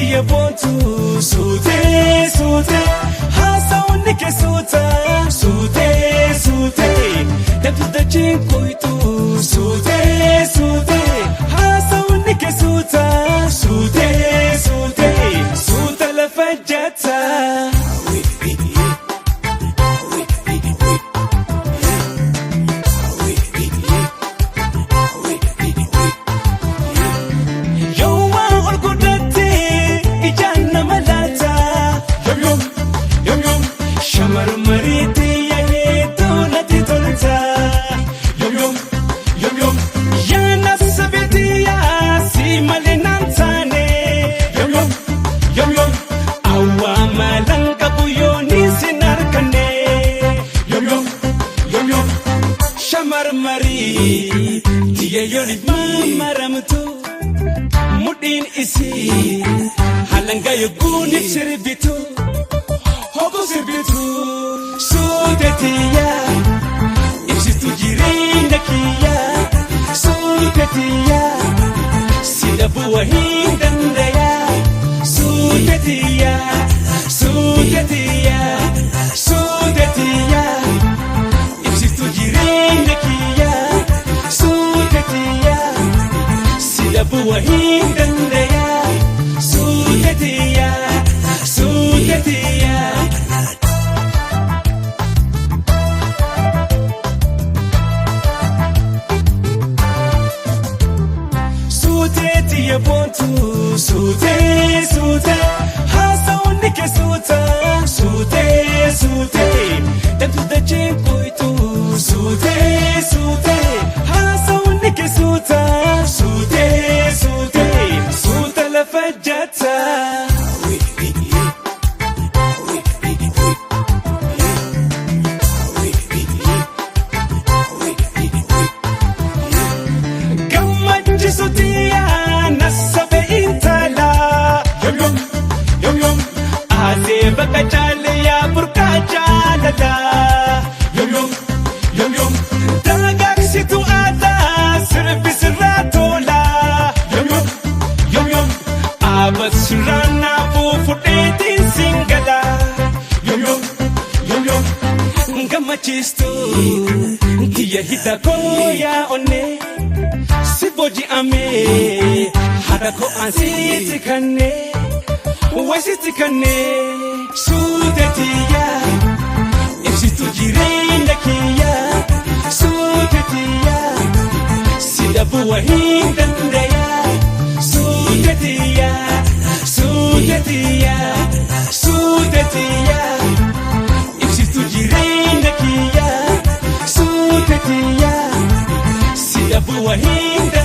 tiya bontu sute sute hasa unike suta sute sute datu dachin koitu sute sute hasa unike suta sute sute suta la fajata Mari tiya yoni maramtu mudin isi halanga yoguni sirbitu hogo sirbitu sudetiya ibsitu jirinda kiya sudetiya sidabu wahindandaya sudetiya sudetiya sudetiya ibsitu jirinda kiya sudetiya sidabu wahindandaya sudetiya sudetiya sudetiya bontu sute sute hasa unike suta sute sute datu dachin koitu sute sute hasa unike suta sute sute suta la fajata gammachi sutiya nasabe intala yom yom aze bakachale ya burka jalala yom yom dagaksi tu ada service ratola yom abasrana bu fudeti singala yom gamachisto tiya hita koya one siboji ame hadako ansiti kanne wasiti kanne sudetiya ibsitu jirinda kiya sudetiya sidabu wahindandaya sudetiya sudetiya sudetiya ibsitu jirinda kiya sudetiya sidabu wahinda